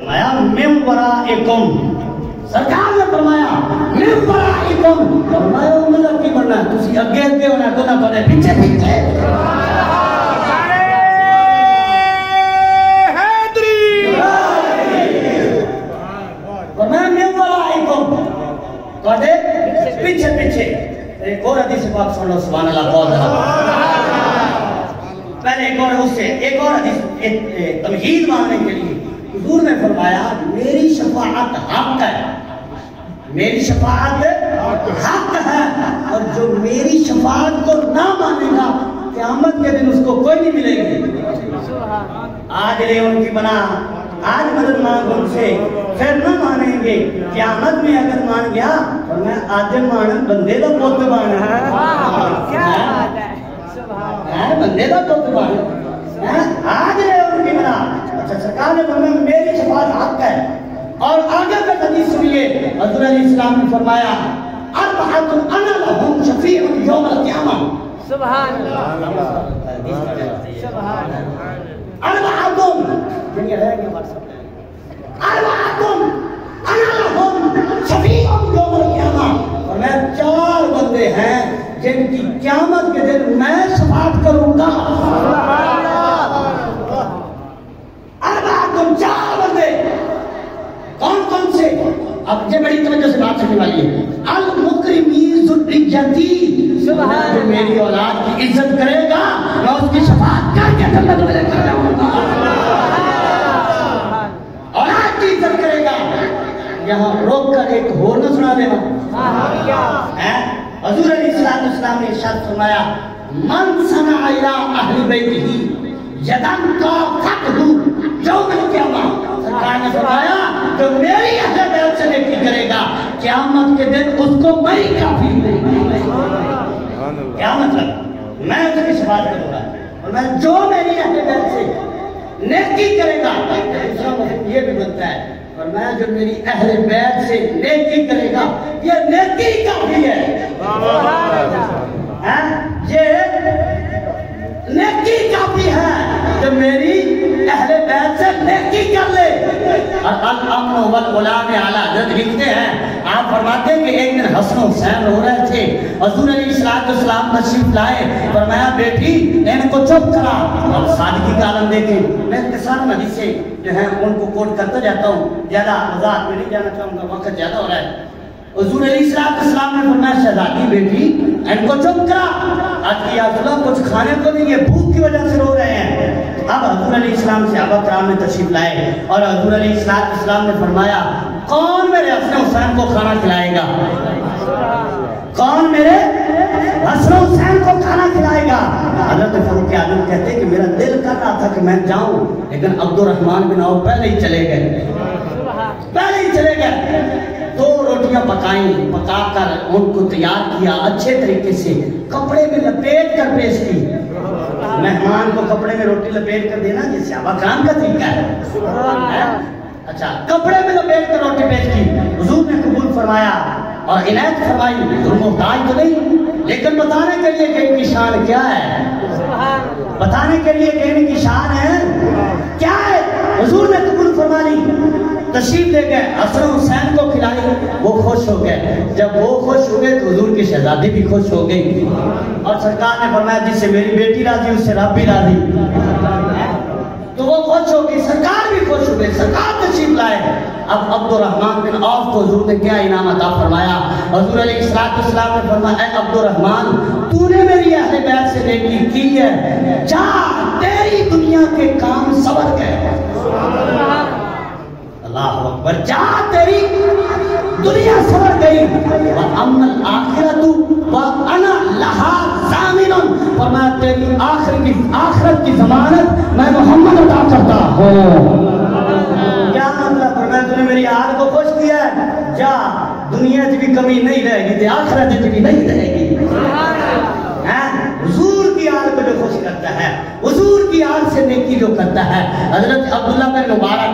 فرمایا من ورائکم، سرکار نے فرمایا من ورائکم، فرمایا امت کی بننا ہے، تسی اگے اگے ہونا تو نہ بنے پیچھے پیچھے۔ فرمایا من ورائکم، کہتے پیچھے پیچھے۔ ایک اور حدیث پاک سن لو، سبحان اللہ، بہت پہلے ایک اور حدیث تمہید ماننے کے لیے حضور نے فرمایا میری شفاعت حق ہے، میری شفاعت حق ہے، اور جو میری شفاعت کو نہ مانے گا قیامت کے دن اس کو کوئی نہیں ملے گی۔ آج لے ان کی بنا، آج مدد مانگ ان سے، پھر نہ مانیں گے قیامت میں اگر مان گیا اور میں آج مان بندے دا پوت بان ہے، بندے دا پوت بان ہے، آج لے ان کی بنا۔ اچھا سرکار نے فرمایا میری شفاعت حق ہے، اور آگے کا حدیث سنیے، حضور علیہ السلام نے فرمایا اربعۃ انا لهم شفیع یوم القیامہ، سبحان اللہ، سبحان اللہ، اربعۃ دنیا رہ گیا WhatsApp، اربعۃ انا لهم شفیع یوم القیامہ، اور میں چار بندے ہیں جن کی قیامت کے دن میں شفاعت کروں گا۔ اربعۃ، چار بندے، کون کون سے؟ اب یہ بڑی توجہ سے بات سننے والی ہے۔ المکرمین ذریتی، جو میری اولاد کی عزت کرے گا میں اس کی شفاعت کر کے جنت میں لے کر جاؤں گا۔ اولاد کی عزت کرے گا، یہاں روک کر ایک اور نہ سنا دینا۔ حضور علیہ السلام نے ارشاد فرمایا من صنع الی اہل بیتہ یدن کافۃہ یوم القیامہ، سرکار نے فرمایا جو میری اہل بیت سے نیکی کرے گا قیامت کے دن اس کو میں کافی دوں گا۔ قیامت تک میں اس کی شفاعت کروں گا، اور میں جو میری اہل بیت سے نیکی کرے گا، دوسرا مفہوم یہ بھی بنتا ہے، اور میں جو میری اہل بیت سے نیکی کرے گا یہ نیکی کافی ہے، یہ نیکی کافی ہے جو میری اہل بیت سے نیکی کر لے۔ الامن والغلام اعلیٰ حضرت لکھتے ہیں، آپ فرماتے ہیں کہ ایک دن حسن و حسین رو رہے تھے، حضور علیہ السلام تشریف لائے، فرمایا بیٹی ان کو چپ کرا، اور صادقی کا عالم دیکھیں، میں اختصار حدیثیں جو ہیں ان کو کوٹ کرتا جاتا ہوں، زیادہ وضاحت میں نہیں جانا چاہوں گا، وقت زیادہ ہو رہا ہے۔ حضور علیہ السلام نے فرمایا شہزادی بیٹی ان کو چپ کرا، آج کی آسلام کچھ کھانے کو نہیں، یہ بھوک کی وجہ سے رو رہے ہیں۔ اب حضور علیہ السلام صحابہ کرام میں تشریف لائے، اور حضور علیہ السلام نے فرمایا کون میرے حسن حسین کو کھانا کھلائے گا، کون میرے حسن حسین کو کھانا کھلائے گا؟ حضرت فاروق اعظم کہتے ہیں کہ میرا دل کر رہا تھا کہ میں جاؤں، لیکن عبد الرحمن بن عوف پہلے ہی چلے گئے، دو روٹیاں پکا کر ان کو تیار کیا اچھے طریقے سے، کپڑے میں لپیٹ کر پیش کی۔ مہمان کو کپڑے میں روٹی لپیٹ کر دینا یہ صحابہ کرام کا طریقہ ہے۔ اچھا کپڑے میں لپیٹ کر روٹی پیش کی، حضور نے قبول فرمایا اور عنایت فرمائی، حضور محتاج تو نہیں، لیکن بتانے کے لیے کہ ان کی شان کیا ہے، بتانے کے لیے کہ ان کی شان ہے کیا ہے، حضور نے قبول فرما لی، تشریف لے گئے، حسن حسین کو کھلائی، وہ خوش ہو گئے، جب وہ خوش ہو گئے تو حضور کی شہزادی بھی خوش ہو گئی، اور سرکار نے فرمایا جس سے میری بیٹی راضی اس سے رب بھی راضی، تو وہ خوش ہو گئی، سرکار بھی خوش ہو گئے، سرکار تشریف لائے۔ اب عبد الرحمن بن عوف کو حضور نے کیا انعام عطا فرمایا؟ حضور علیہ السلام نے فرمایا اے عبد الرحمن تو نے میری اہل بیت سے نیکی کی ہے، جا تیری دنیا کے کام سبر گئے، اللہ اکبر، جا تیری دنیا سبر گئی، وَأَمَّا الْآخِرَةُ وَأَنَا لَهَا ضَامِنٌ، فرمایا تیری آخرت کی ضمانت میں محمد عطا کرتا ہوں۔ کیا مطلب؟ فرمایا تو نے میری آل کو خوش کیا ہے، جا دنیا سے بھی کمی نہیں رہے گی، آخرت سے بھی نہیں رہے گی۔ حضور کی آل کو جو خوش کرتا ہے، حضور کی آل سے نیکی جو کرتا ہے، حضرت عبداللہ بن مبارک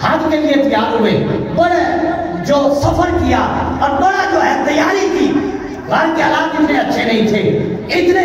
حج کے لیے تیار ہوئے، بڑے جو سفر کیا اور بڑا جو ہے تیاری کی، گھر کے حالات اتنے اچھے نہیں تھے، اتنے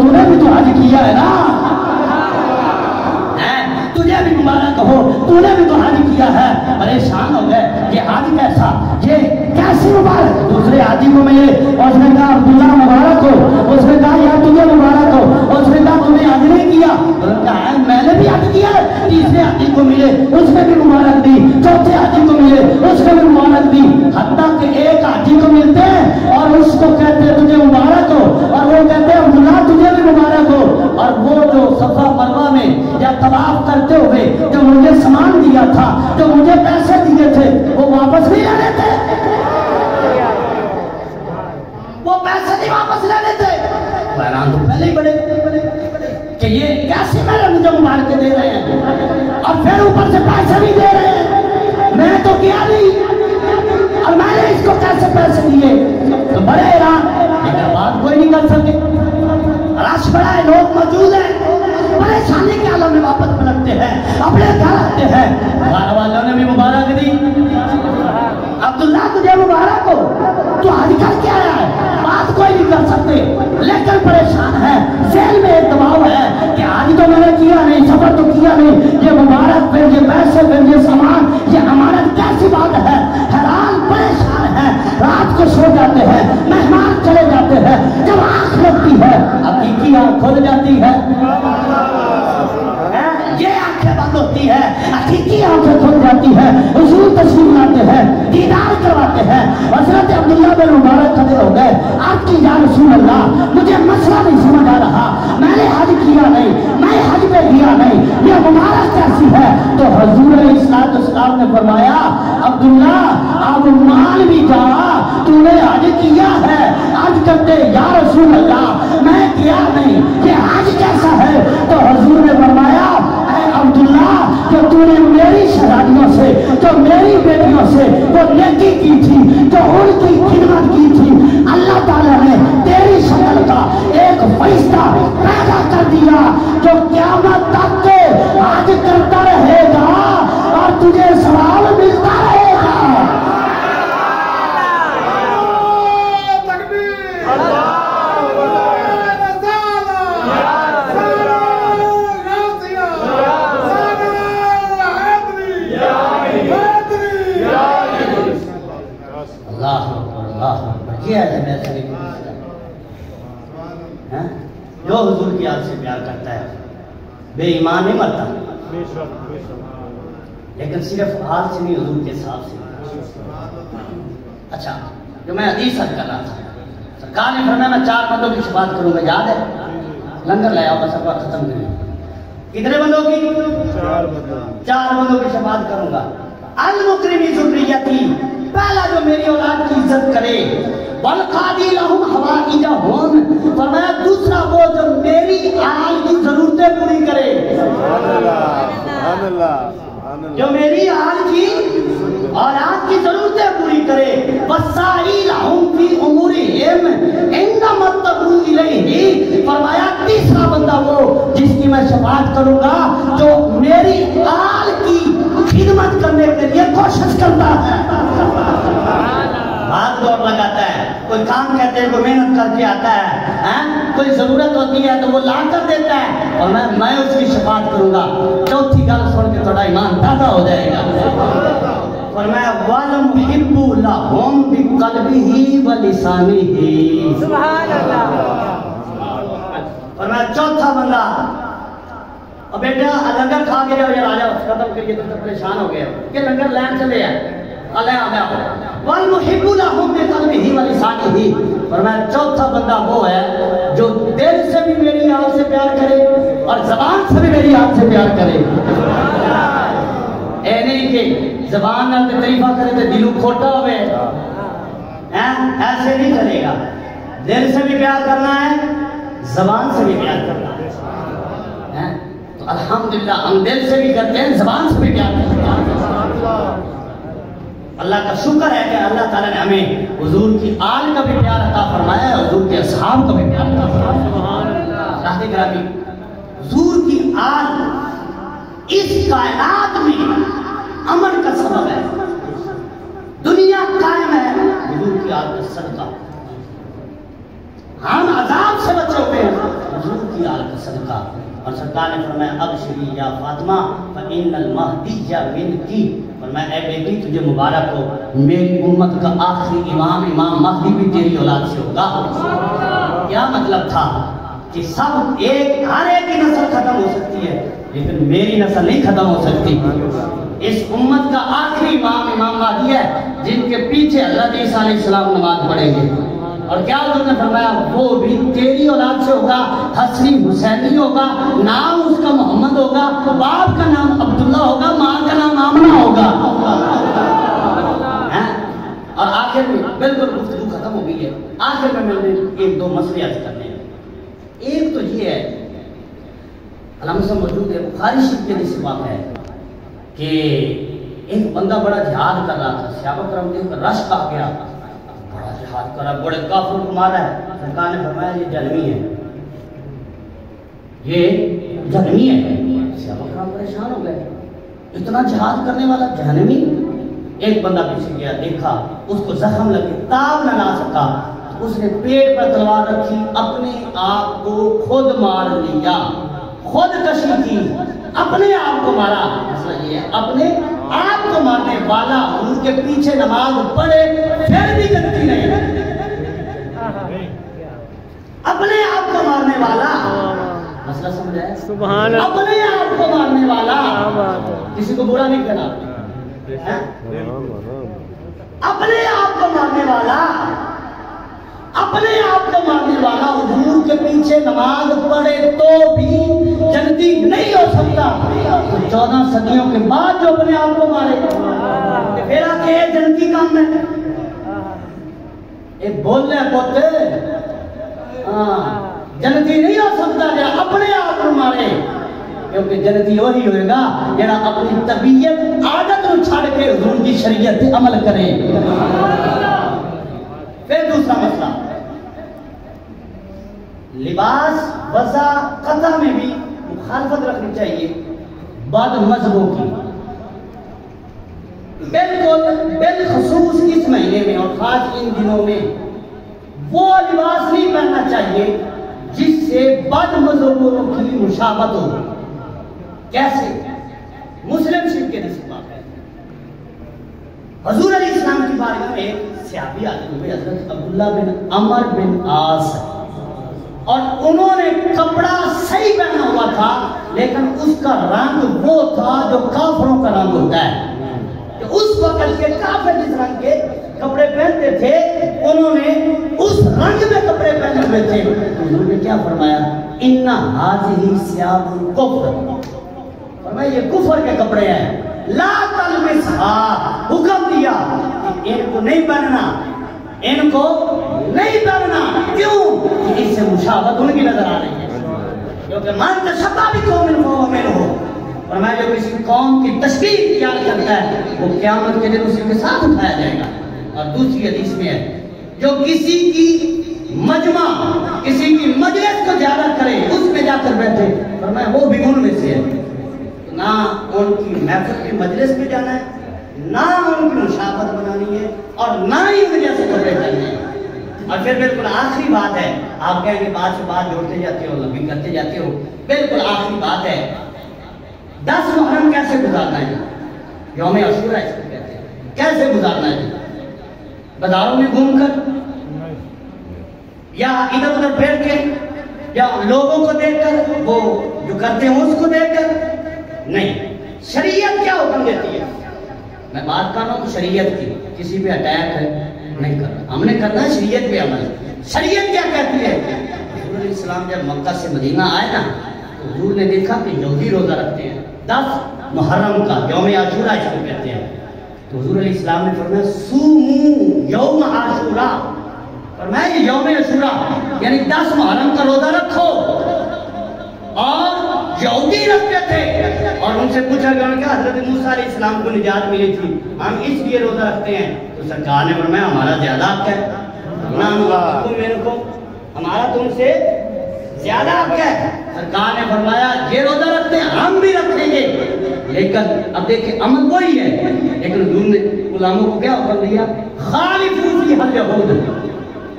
تو نے بھی تو حج کیا ہے نا، تجھے بھی مبارک ہو، تو نے بھی تو حج کیا ہے۔ پریشان ہو گئے یہ حج کیسا، یہ کیسی مبارک، دوسرے حاجی کو ملے، اس نے کہا عبداللہ مبارک ہو، اس نے کہا یا تجھے مبارک ہو، اس نے کہا تم نے حج نہیں کیا، اس نے کہا میں نے بھی حج کیا ہے۔ تیسرے حاجی کو ملے، اس نے بھی مبارک دی، چوتھے حاجی کو ملے، اس نے بھی مبارک دی، حتیٰ کہ ایک حاجی کو ملتے ہیں اور اس کو کہتے ہیں تجھے مبارک ہو، اور وہ کہتے ہیں عبداللہ تجھے بھی مبارک ہو، اور وہ جو صفا مروہ میں یا طواف کرتے ہوئے جو مجھے سامان دیا تھا، جو مجھے پیسے دیے تھے، وہ واپس نہیں لینے تھے، وہ پیسے نہیں واپس لینے تھے۔ حیران تو پہلے ہی بڑے کہ یہ کیسے مجھے مبارکیں دے رہے ہیں اور پھر اوپر سے پیسے بھی دے رہے ہیں، میں تو کیا نہیں اور میں نے اس کو کیسے پیسے دیے، تو بڑے حیران، لیکن بات کوئی نہیں کر سکے، رش بڑا ہے، لوگ موجود ہیں، پریشانی کے عالم میں واپس پلٹتے ہیں، اپنے گھر آتے ہیں، گھر والوں نے بھی مبارک دی، عبداللہ تجھے مبارک ہو، تو حج کر کے آیا ہے، بات کوئی نہیں کر سکتے، لیکن پریشان ہے، ذہن میں ایک دباؤ ہے کہ حج تو میں نے کیا نہیں، سفر تو کیا نہیں، یہ مبارک پھر یہ پیسے پھر یہ سامان، یہ امانت کیسی بات ہے، حیران پریشان ہے، رات کو سو جاتے ہیں، مہمان چلے جاتے ہیں، جب آنکھ لگتی ہے حقیقی آنکھ کھل جاتی ہے، یہ آنکھیں بند ہوتی ہے، حقیقی آنکھیں کھل جاتی ہے، حضور تشریف لاتے ہیں، دیدار کرواتے ہیں، حضرت عبداللہ بن مبارک کھڑے ہو گئے، آپ کی یا رسول اللہ مجھے مسئلہ نہیں سمجھ آ رہا، میں نے حج کیا نہیں، میں حج پہ گیا نہیں، یہ مبارک کیسی ہے، تو حضور علیہ السلام نے فرمایا عبداللہ اب مان بھی جا، تو نے حج کیا ہے، حج کرتے یا رسول اللہ میں کیا نہیں، یہ حج کیسا ہے، تو حضور نے فرمایا اے عبداللہ جو تو نے میری شہزادیوں سے، جو میری بیٹیوں سے وہ نیکی کی تھی، جو ان کی خدمت کی تھی، اللہ تعالیٰ نے تیری شکل کا ایک فرشتہ پیدا کر دیا جو قیامت تک حج کرتا رہے گا اور تجھے ثواب ملتا رہے گا۔ یہ ہے میں سے جو حضور کی یاد سے پیار کرتا ہے بے ایمان نہیں مرتا، لیکن صرف حال سے نہیں حضور کے ساتھ سے۔ اچھا جو میں حدیث عرض کر رہا تھا، سرکار نے فرمایا میں 4 بندوں کی شفاعت کروں گا، یاد ہے لنگر لے آؤ بس اب ختم کریں، کتنے بندوں کی؟ 4 بندوں کی شفاعت کروں گا۔ المکرمی ذریتی، پہلا جو میری اولاد کی عزت کرے، والقاضی لہم حوائجہم، فرمایا دوسرا وہ جو میری آل کی ضرورتیں پوری کرے، جو میری آل کی اولاد کی ضرورتیں پوری کرے، وسائی لہم فی امورہم انما اتقوا الیہ، فرمایا تیسرا بندہ وہ جس کی میں شفاعت کروں گا جو میری آل کی خدمت کرنے کے لیے کوشش کرتا ہے، بھاگ دوڑ لگاتا ہے، کوئی کام کہتے ہیں کوئی محنت کر کے آتا ہے، کوئی ضرورت ہوتی ہے تو وہ لا کر دیتا ہے، اور میں اس کی شفاعت کروں گا۔ چوتھی گل سن کے تھوڑا ایمان تازہ ہو جائے گا، فرمایا وَلَمُحِبُّ لَهُمْ بِقَلْبِهِ وَلِسَانِهِ، سبحان اللہ، فرمایا چوتھا بندہ، اور بیٹا لنگر کھا کے جاؤ یار، آجاؤ ختم کریے، تو پریشان ہو گئے کہ لنگر لین چلے آئے، اللہ آگیا وَالْمُحِبُّ لَهُمْ بِقَلْبِهِ وَلِسَانِهِ، فرمایا چوتھا بندہ وہ ہے جو دل سے بھی میری آل سے پیار کرے اور زبان سے بھی میری آل سے پیار کرے، اے نہیں کہ زبان نہ تعریفہ کرے تو دلوں کھوٹا ہوئے، ایسے نہیں چلے گا، دل سے بھی پیار کرنا ہے، زبان سے بھی پیار کرنا ہے، تو الحمدللہ ہم دل سے بھی کرتے ہیں، زبان سے بھی پیار کرتے ہیں۔ اللہ کا شکر ہے کہ اللہ تعالیٰ نے ہمیں حضور کی آل کا بھی پیار عطا فرمایا ہے، حضور کے اصحاب کا بھی پیار عطا فرمایا۔ شاہد گرامی، حضور کی آل اس کائنات میں امن کا سبب ہے، دنیا قائم ہے حضور کی آل کا صدقہ، ہم عذاب سرکار نے فرمایا ابشری یا فاطمہ فإن المہدی منکی، فرمایا اے بیٹی تجھے مبارک ہو، میری امت کا آخری امام مہدی بھی تیری اولاد سے ہوگا۔ کیا مطلب تھا کہ سب ہر ایک کی نسل ختم ہو سکتی ہے لیکن میری نسل نہیں ختم ہو سکتی۔ اس امت کا آخری امام مہدی ہے جن کے پیچھے حضرت عیسیٰ علیہ السلام نماز پڑھیں گے، اور کیا حضرت نے فرمایا وہ بھی تیری اولاد سے ہوگا، حسنی حسینی ہوگا، نام اس کا محمد ہوگا، باپ کا نام عبداللہ ہوگا، ماں کا نام آمنہ ہوگا۔ اور آخر میں بالکل گفتگو ختم ہو گئی ہے، آخر میں نے ایک دو مسئلے عرض کرنے ہیں۔ ایک تو یہ ہے، علامہ صاحب موجود ہے، بخاری شریف کے جیسے بات ہے کہ ایک بندہ بڑا جہاد کر رہا تھا، صحابہ کرام دیکھ کر رش کہا گیا، بڑا جہاد کر رہا، بڑے کافروں کو مارا ہے۔ سرکار نے فرمایا یہ جہنمی ہے، یہ جہنمی ہے۔ صحابہ کرام پریشان ہو گئے، اتنا جہاد کرنے والا جہنمی؟ ایک بندہ پیچھے گیا، دیکھا اس کو زخم لگے، تاب نہ لا سکا، اس نے پیٹ پر تلوار رکھی، اپنے آپ کو خود مار لیا، خود کشی کی، اپنے آپ کو مارا۔ مسئلہ یہ ہے اپنے آپ کو مارنے والا ان کے پیچھے نماز پڑھے پھر بھی غلطی نہیں، اپنے آپ کو مارنے والا، مسئلہ سمجھ ہے؟ سبحان اللہ، اپنے آپ کو مارنے والا، کسی کو برا نہیں کہنا، اپنے آپ کو مارنے والا، اپنے آپ کو مارنے والا حضور کے پیچھے نماز پڑھے تو بھی جنتی نہیں ہو سکتا۔ تو 14 صدیوں کے بعد جو اپنے آپ کو مارے پھر آکے جنتی کام ہے، ایک بول رہے پوتے جنتی نہیں ہو سکتا جو اپنے آپ کو مارے، کیونکہ جنتی وہی ہوئے گا جڑا اپنی طبیعت عادت کو چھاڑ کے حضور کی شریعت پہ عمل کرے۔ پھر دوسرا مسئلہ، لباس وضع قطع میں بھی مخالفت رکھنی چاہیے بعض مذہبوں کی، بالخصوص اس مہینے میں اور خاص ان دنوں میں وہ لباس نہیں پہننا چاہیے جس سے بعض مذہبوں کی مشابہت ہو۔ کیسے؟ مسلم شریف کے نصیب ہے، حضور علیہ السلام کی بارگاہ میں ایک صحابی آتے ہوئے حضرت عبداللہ بن عمر بن عاص، اور انہوں نے کپڑا صحیح پہنا ہوا تھا لیکن اس کا رنگ وہ تھا جو کافروں کا رنگ ہوتا ہے، کہ اس وقت کے کافر جس رنگ کے کپڑے پہنتے تھے انہوں نے اس رنگ میں کپڑے پہنے ہوئے تھے۔ حضور نے کیا فرمایا؟ اِنَّ هَذِهِ ثِيَابُ الْكُفْرِ، فرمایا یہ کفر کے کپڑے ہیں، لا تلبسها، حکم دیا کہ ان کو نہیں پہننا، ان کو نہیں پہننا۔ کیوں؟ کہ اس سے مشابہت ان کی نظر آ رہی ہے، کیونکہ من تشبہ بقوم فہو منہم، فرمایا جو کسی قوم کی تشبیہ اختیار کرتا ہے وہ قیامت کے دن اسی کے ساتھ اٹھایا جائے گا۔ اور دوسری حدیث میں ہے جو کسی کی مجمع، کسی کی مجلس کو زیادہ کرے اس میں جا کر بیٹھے، فرمایا وہ بھی ان میں سے ہے۔ نہ ان کی محفل کی مجلس میں جانا ہے، نہ ان کی مشابہت بنانی ہے، اور نہ ہی ان جیسے کپڑے پہننے ہیں۔ اور پھر بالکل آخری بات ہے، آپ کہیں گے بات سے بات جوڑتے جاتے ہو، لمبی کرتے جاتے ہو، بالکل آخری بات ہے، 10 محرم کیسے گزارنا ہے؟ یوم عاشورہ اس کو کہتے ہیں، کیسے گزارنا ہے؟ بازاروں میں گھوم کر یا ادھر ادھر پھیر کے یا لوگوں کو دیکھ کر، وہ جو کرتے ہیں اس کو دیکھ کر نہیں۔ شریعت کیا حکم دیتی ہے؟ میں بات کر رہا ہوں شریعت کی، کسی پہ اٹیک نہیں کرنا، ہم نے کرنا ہے شریعت پہ عمل۔ شریعت کیا کہتی ہے؟ حضور علیہ السلام جب مکہ سے مدینہ آئے نا تو حضور نے دیکھا کہ یہودی روزہ رکھتے ہیں 10 محرم کا، یوم عاشورہ اس کو کہتے ہیں، تو حضور علیہ السلام نے فرمایا سومو یوم عاشورہ، فرمایا یہ یوم عاشورہ یعنی 10 محرم کا روزہ رکھو۔ اور یہودی رکھتے تھے اور ان سے پوچھا گیا کہ حضرت موسیٰ علیہ السلام کو نجات ملی تھی، ہم اس لیے روزہ رکھتے ہیں، تو سرکار نے فرمایا ہمارا زیادہ حق ہے، ہمارا تم سے زیادہ حق ہے۔ سرکار نے فرمایا یہ روزہ رکھتے ہیں ہم بھی رکھیں گے، لیکن اب دیکھیں عمل وہی ہے، لیکن حضور نے غلاموں کو کیا حکم دیا؟ خالفوا فیہا الیہود،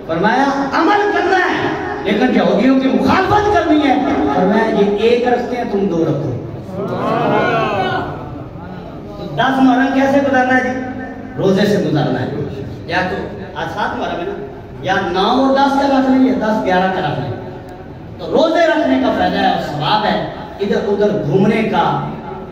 فرمایا عمل کرنا ہے لیکن یہودیوں کی مخالفت کرنی ہے فرمایا یہ ایک رکھتے ہیں تم 2 رکھو. 10 محرم کیسے گزارنا ہے جی؟ روزے سے گزارنا ہے. یا تو آج 7 محرم ہے نا, یا 9 اور 10 کا رکھ لیں یا 10 11 کا رکھ لیں. تو روزے رکھنے کا فائدہ ہے اور ثواب ہے, ادھر ادھر گھومنے کا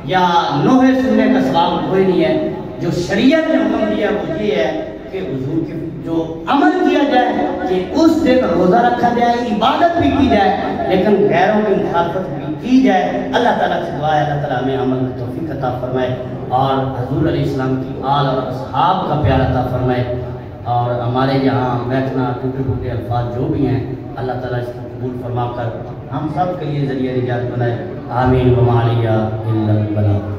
یا نوحے سننے کا ثواب کوئی نہیں ہے. جو شریعت نے حکم دیا وہ یہ ہے کہ حضور کے جو عمل کیا جائے کہ اس دن روزہ رکھا جائے, عبادت بھی کی جائے, لیکن غیروں کی مخالفت بھی کی جائے. اللہ تعالیٰ سے دعا ہے اللہ تعالیٰ ہمیں عمل کی توفیق عطا فرمائے اور حضور علیہ السلام کی آل اور اصحاب کا پیار عطا فرمائے. اور ہمارے یہاں بیٹھنا ٹوٹے ٹوٹے الفاظ جو بھی ہیں اللہ تعالیٰ اس کو قبول فرما کر ہم سب کے لیے ذریعہ نجات بنائے. آمین. وما علیہ الا البلاغ.